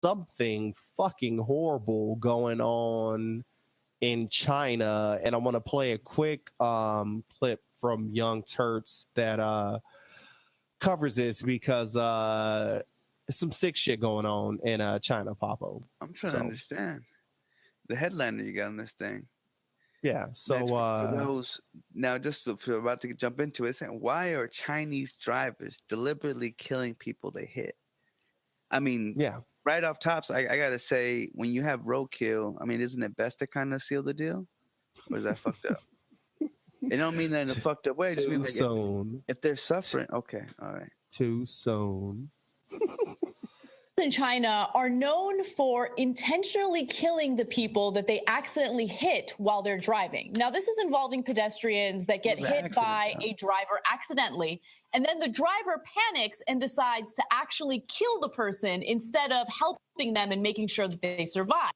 something fucking horrible going on in China, and I want to play a quick clip from Young Turks that covers this because some sick shit going on in China, Papo. I'm trying to understand the headliner you got on this thing. Yeah, so for those now, just if you're about to jump into it, saying why are Chinese drivers deliberately killing people they hit? I mean, yeah, right off tops, I gotta say, when you have roadkill, I mean, isn't it best to kind of seal the deal, or is that fucked up? It don't mean that in a fucked up way. It just means like if they're suffering, okay, all right. Too soon. In China are known for intentionally killing the people that they accidentally hit while they're driving. Now, this is involving pedestrians that get hit by a driver accidentally, and then the driver panics and decides to actually kill the person instead of helping them and making sure that they survive.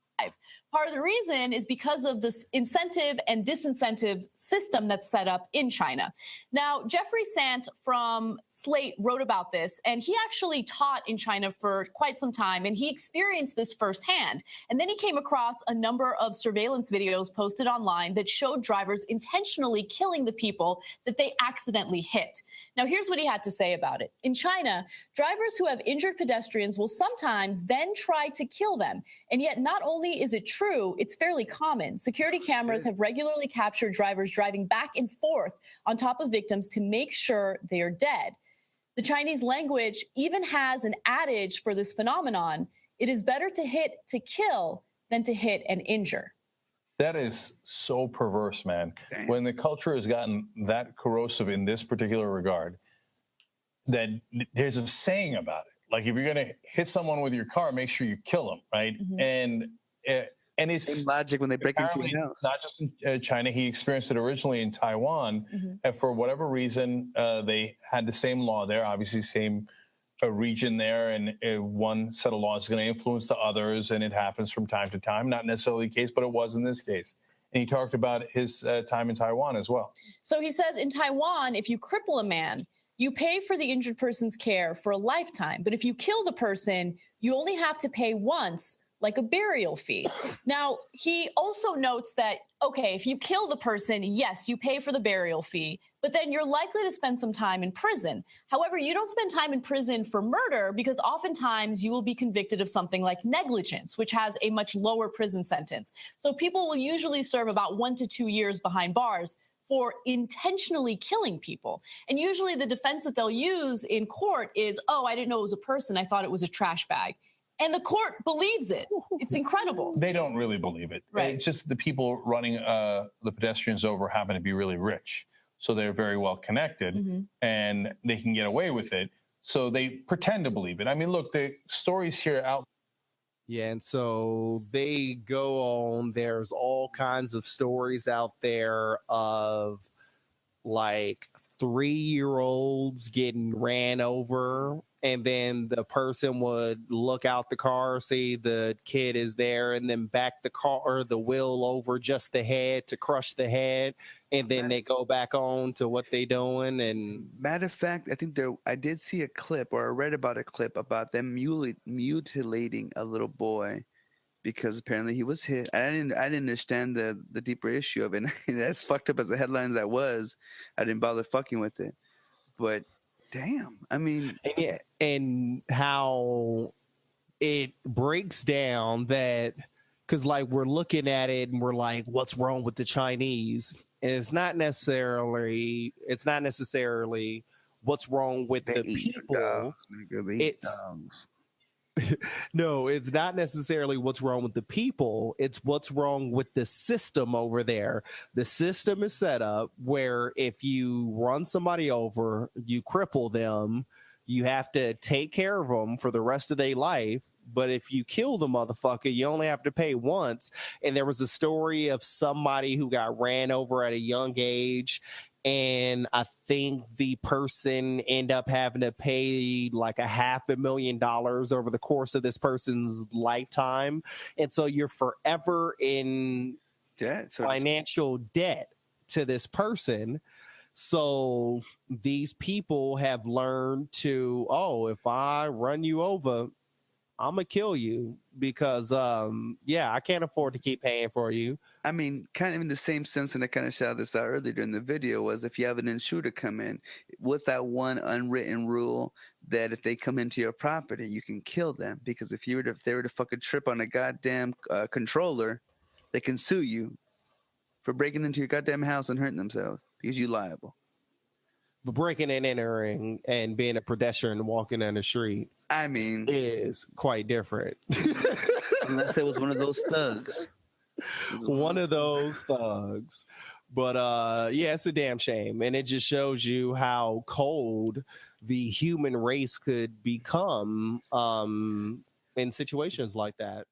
Part of the reason is because of this incentive and disincentive system that's set up in China. Now, Jeffrey Sant from Slate wrote about this, and he actually taught in China for quite some time, and he experienced this firsthand. And then he came across a number of surveillance videos posted online that showed drivers intentionally killing the people that they accidentally hit. Now, here's what he had to say about it. In China, drivers who have injured pedestrians will sometimes then try to kill them. And yet, not only is it true, it's fairly common. Security cameras have regularly captured drivers driving back and forth on top of victims to make sure they are dead. The Chinese language even has an adage for this phenomenon. It is better to hit to kill than to hit and injure. That is so perverse, man. Damn. When the culture has gotten that corrosive in this particular regard, that there's a saying about it. Like, if you're going to hit someone with your car, make sure you kill them, right? Mm-hmm. And it's same logic when they break into your house. Not just in China. He experienced it originally in Taiwan. Mm-hmm. And for whatever reason, they had the same law there, obviously same region there. And one set of laws is going to influence the others. And it happens from time to time. Not necessarily the case, but it was in this case. And he talked about his time in Taiwan as well. So he says in Taiwan, if you cripple a man, you pay for the injured person's care for a lifetime. But if you kill the person, you only have to pay once, like a burial fee. Now, he also notes that, okay, if you kill the person, yes, you pay for the burial fee, but then you're likely to spend some time in prison. However, you don't spend time in prison for murder because oftentimes you will be convicted of something like negligence, which has a much lower prison sentence. So people will usually serve about 1 to 2 years behind bars for intentionally killing people. And usually the defense that they'll use in court is, oh, I didn't know it was a person. I thought it was a trash bag. And the court believes it. It's incredible. They don't really believe it. Right. It's just the people running the pedestrians over happen to be really rich. So they're very well connected and they can get away with it. So they pretend to believe it. I mean, look, the stories here out. Yeah, and so they go on. There's all kinds of stories out there of like 3-year-olds getting ran over, and then the person would look out the car, see the kid is there, and then back the car or the wheel over just the head to crush the head, and then they go back on to what they doing. And matter of fact, I think I did see a clip, or I read about a clip about them mutilating a little boy because apparently he was hit. I didn't understand the deeper issue of it. As fucked up as the headlines that was, I didn't bother fucking with it. But damn, I mean, yeah, and how it breaks down that, because like we're looking at it and we're like, what's wrong with the Chinese? And it's not necessarily what's wrong with the people. No, it's not necessarily what's wrong with the people. It's what's wrong with the system over there. The system is set up where if you run somebody over, you cripple them, you have to take care of them for the rest of their life. But if you kill the motherfucker, you only have to pay once. And there was a story of somebody who got ran over at a young age, and I think the person ended up having to pay like $500,000 over the course of this person's lifetime. And so you're forever in debt, financial debt to this person. So these people have learned to, oh, if I run you over, I'm gonna kill you because I can't afford to keep paying for you. I mean, kind of in the same sense, and I kind of shouted this out earlier during the video, was if you have an intruder come in, what's that one unwritten rule that if they come into your property, you can kill them? Because if they were to fucking trip on a goddamn controller, they can sue you for breaking into your goddamn house and hurting themselves because you're liable. But breaking and entering and being a pedestrian walking down the street, I mean, is quite different. Unless it was one of those thugs. One of those thugs. But it's a damn shame. And it just shows you how cold the human race could become in situations like that.